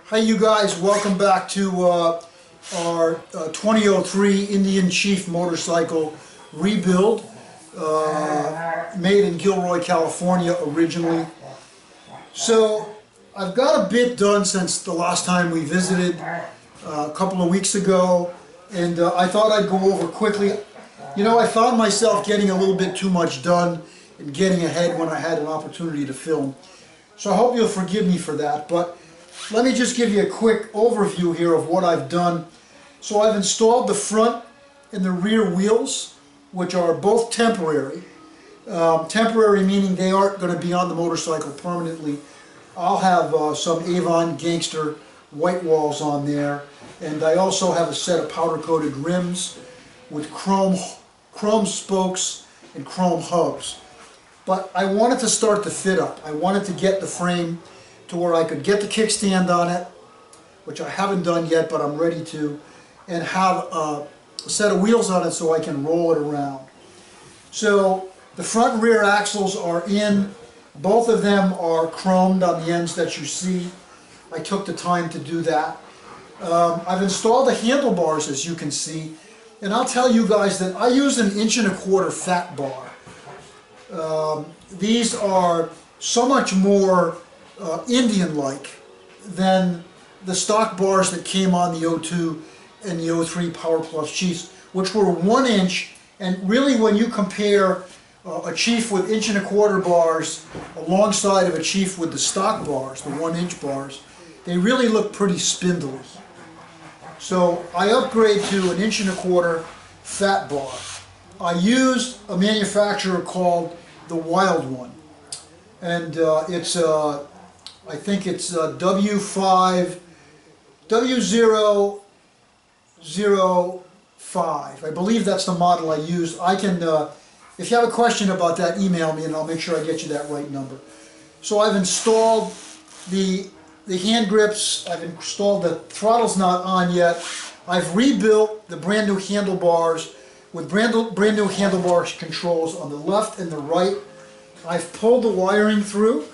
Hi you guys, welcome back to our 2003 Indian Chief motorcycle rebuild, made in Gilroy, California originally. So I've got a bit done since the last time we visited a couple of weeks ago, and I thought I'd go over quickly. You know, I found myself getting a little bit too much done and getting ahead when I had an opportunity to film. So I hope you'll forgive me for that, but let me just give you a quick overview here of what I've done. So I've installed the front and the rear wheels, which are both temporary. Temporary meaning they aren't going to be on the motorcycle permanently. I'll have some Avon Gangster white walls on there, and I also have a set of powder-coated rims with chrome spokes and chrome hubs. But I wanted to start the fit up. I wanted to get the frame to where I could get the kickstand on it, which I haven't done yet, but I'm ready to, and have a set of wheels on it so I can roll it around. So the front and rear axles are in. Both of them are chromed on the ends that you see. I took the time to do that. I've installed the handlebars, as you can see, and I'll tell you guys that I use an 1¼ inch fat bar. These are so much more Indian-like than the stock bars that came on the 02 and the 03 Power Plus Chiefs, which were 1 inch, and really when you compare a Chief with 1¼ inch bars alongside of a Chief with the stock bars, the 1 inch bars, they really look pretty spindly. So I upgrade to an 1¼ inch fat bar. I used a manufacturer called the Wild One, and it's I think it's W5 W005. I believe that's the model I used. I can, if you have a question about that, email me and I'll make sure I get you that right number. So I've installed the hand grips. I've installed the throttle's not on yet. I've rebuilt the brand new handlebars with brand new handlebar controls on the left and the right. I've pulled the wiring through.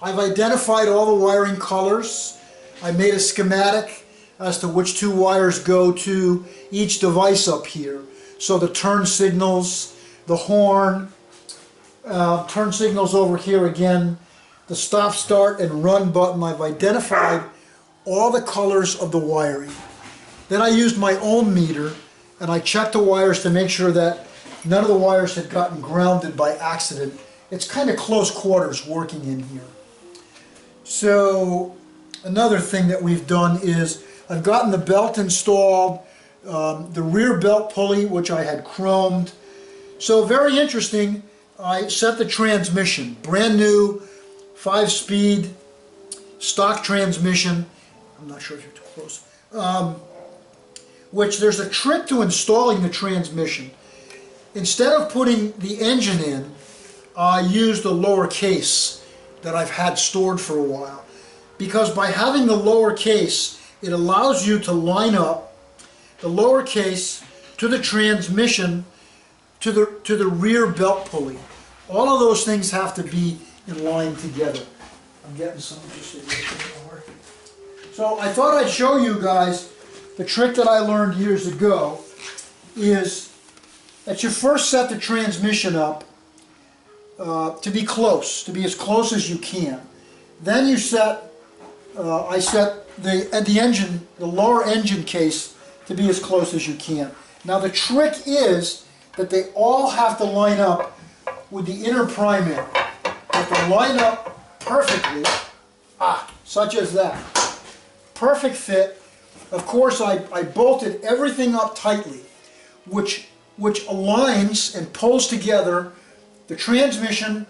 I've identified all the wiring colors. I made a schematic as to which 2 wires go to each device up here. So the turn signals, the horn, turn signals over here again, the stop, start, and run button. I've identified all the colors of the wiring. Then I used my own meter and I checked the wires to make sure that none of the wires had gotten grounded by accident. It's kind of close quarters working in here. So another thing that we've done is I've gotten the belt installed, the rear belt pulley, which I had chromed. So very interesting, I set the transmission, brand new 5-speed stock transmission. I'm not sure if you're too close. Which there's a trick to installing the transmission. Instead of putting the engine in, I used a lower case that I've had stored for a while, because by having the lower case, it allows you to line up the lower case to the transmission to the rear belt pulley. All of those things have to be in line together. I'm getting some interested. So I thought I'd show you guys the trick that I learned years ago is that you first set the transmission up to be close, to be as close as you can. Then you set, I set the engine, the lower engine case to be as close as you can. Now the trick is that they all have to line up with the inner primary. They have to line up perfectly, such as that. Perfect fit. Of course I bolted everything up tightly, which aligns and pulls together the transmission,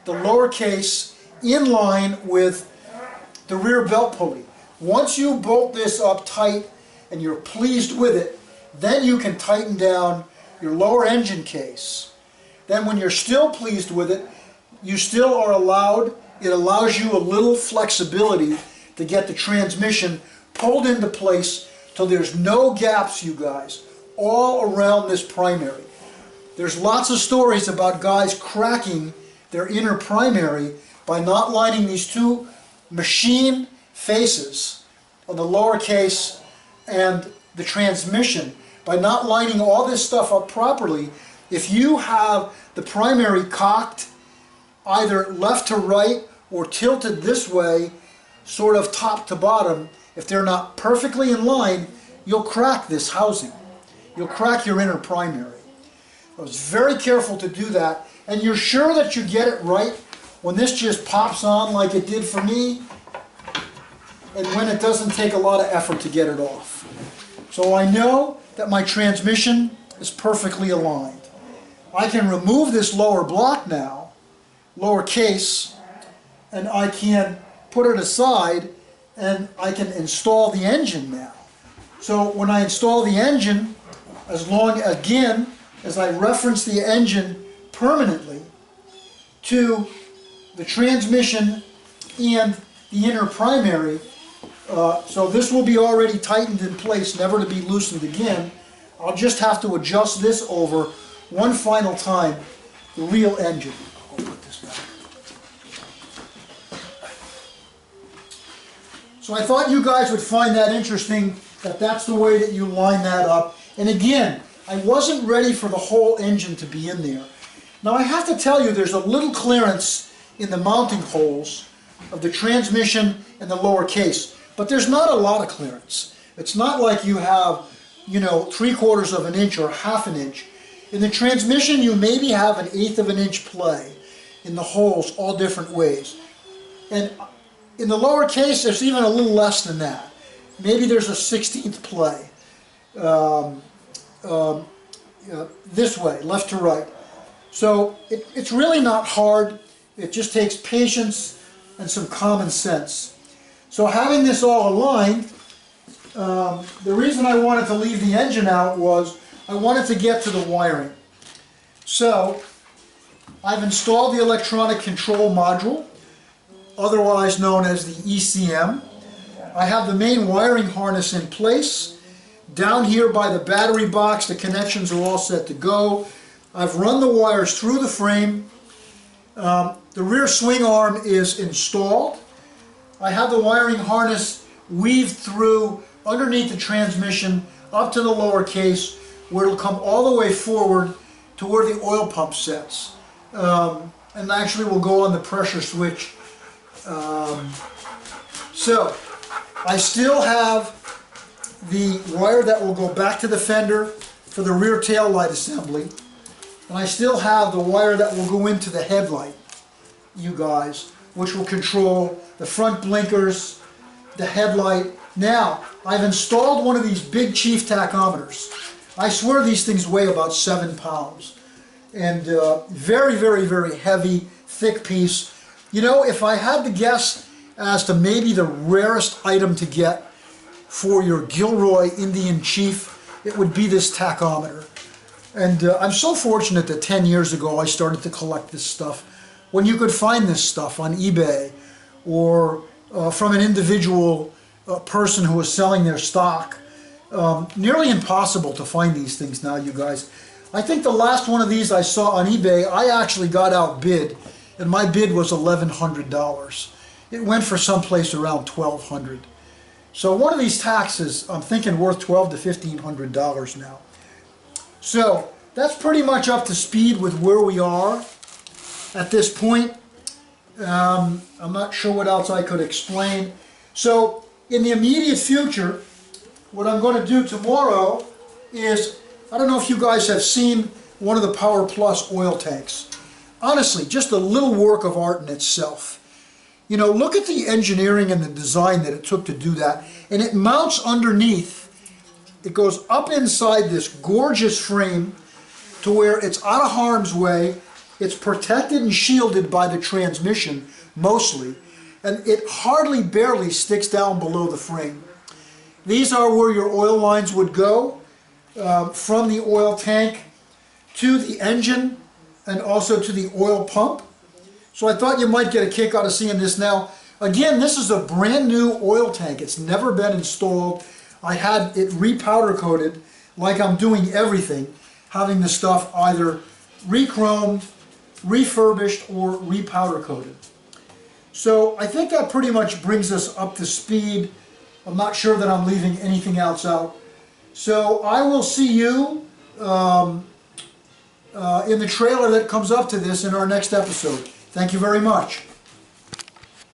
the lower case, in line with the rear belt pulley. Once you bolt this up tight and you're pleased with it, then you can tighten down your lower engine case. Then when you're still pleased with it, you still are allowed, it allows you a little flexibility to get the transmission pulled into place till there's no gaps, you guys, all around this primary. There's lots of stories about guys cracking their inner primary by not lining these two machine faces on the lower case and the transmission, by not lining all this stuff up properly, if you have the primary cocked either left to right or tilted this way, sort of top to bottom, if they're not perfectly in line, you'll crack this housing. You'll crack your inner primary. I was very careful to do that, and you're sure that you get it right when this just pops on like it did for me, and when it doesn't take a lot of effort to get it off. So I know that my transmission is perfectly aligned. I can remove this lower block now, lower case, and I can put it aside and I can install the engine now. So when I install the engine, as long, again, as I reference the engine permanently to the transmission and the inner primary, so this will be already tightened in place, never to be loosened again. I'll just have to adjust this over one final time, the real engine. I'll put this back. So I thought you guys would find that interesting, that that's the way that you line that up. And again, I wasn't ready for the whole engine to be in there. Now I have to tell you, there's a little clearance in the mounting holes of the transmission and the lower case, but there's not a lot of clearance. It's not like you have, you know, 3/4 of an inch or half an inch. In the transmission, you maybe have an 1/8 of an inch play in the holes, all different ways. And in the lower case, there's even a little less than that. Maybe there's a 1/16 play this way, left to right. So it's really not hard. It just takes patience and some common sense. So having this all aligned, the reason I wanted to leave the engine out was I wanted to get to the wiring. So I've installed the electronic control module, otherwise known as the ECM. I have the main wiring harness in place. Down here by the battery box, the connections are all set to go. I've run the wires through the frame. The rear swing arm is installed. I have the wiring harness weaved through underneath the transmission up to the lower case, where it'll come all the way forward to where the oil pump sets. And actually will go on the pressure switch. So I still have the wire that will go back to the fender for the rear tail light assembly. And I still have the wire that will go into the headlight, you guys, which will control the front blinkers, the headlight. Now, I've installed one of these big Chief tachometers. I swear these things weigh about 7 pounds. And very, very, very heavy, thick piece. You know, if I had to guess as to maybe the rarest item to get for your Gilroy Indian Chief, it would be this tachometer. And I'm so fortunate that 10 years ago I started to collect this stuff. When you could find this stuff on eBay or from an individual person who was selling their stock. Nearly impossible to find these things now, you guys. I think the last one of these I saw on eBay, I actually got outbid, and my bid was $1,100. It went for someplace around $1,200. So one of these tacks is, I'm thinking, worth $1,200 to $1,500 now. So that's pretty much up to speed with where we are at this point. I'm not sure what else I could explain. So in the immediate future, what I'm going to do tomorrow is, I don't know if you guys have seen one of the Power Plus oil tanks. Honestly, just a little work of art in itself. You know, look at the engineering and the design that it took to do that. And it mounts underneath. It goes up inside this gorgeous frame to where it's out of harm's way. It's protected and shielded by the transmission, mostly. And it hardly barely sticks down below the frame. These are where your oil lines would go, from the oil tank to the engine and also to the oil pump. So I thought you might get a kick out of seeing this now. Again, this is a brand new oil tank. It's never been installed. I had it repowder coated, like I'm doing everything, having the stuff either re-chromed, refurbished, or repowder coated. So I think that pretty much brings us up to speed. I'm not sure that I'm leaving anything else out. So I will see you in the trailer that comes up to this in our next episode. Thank you very much.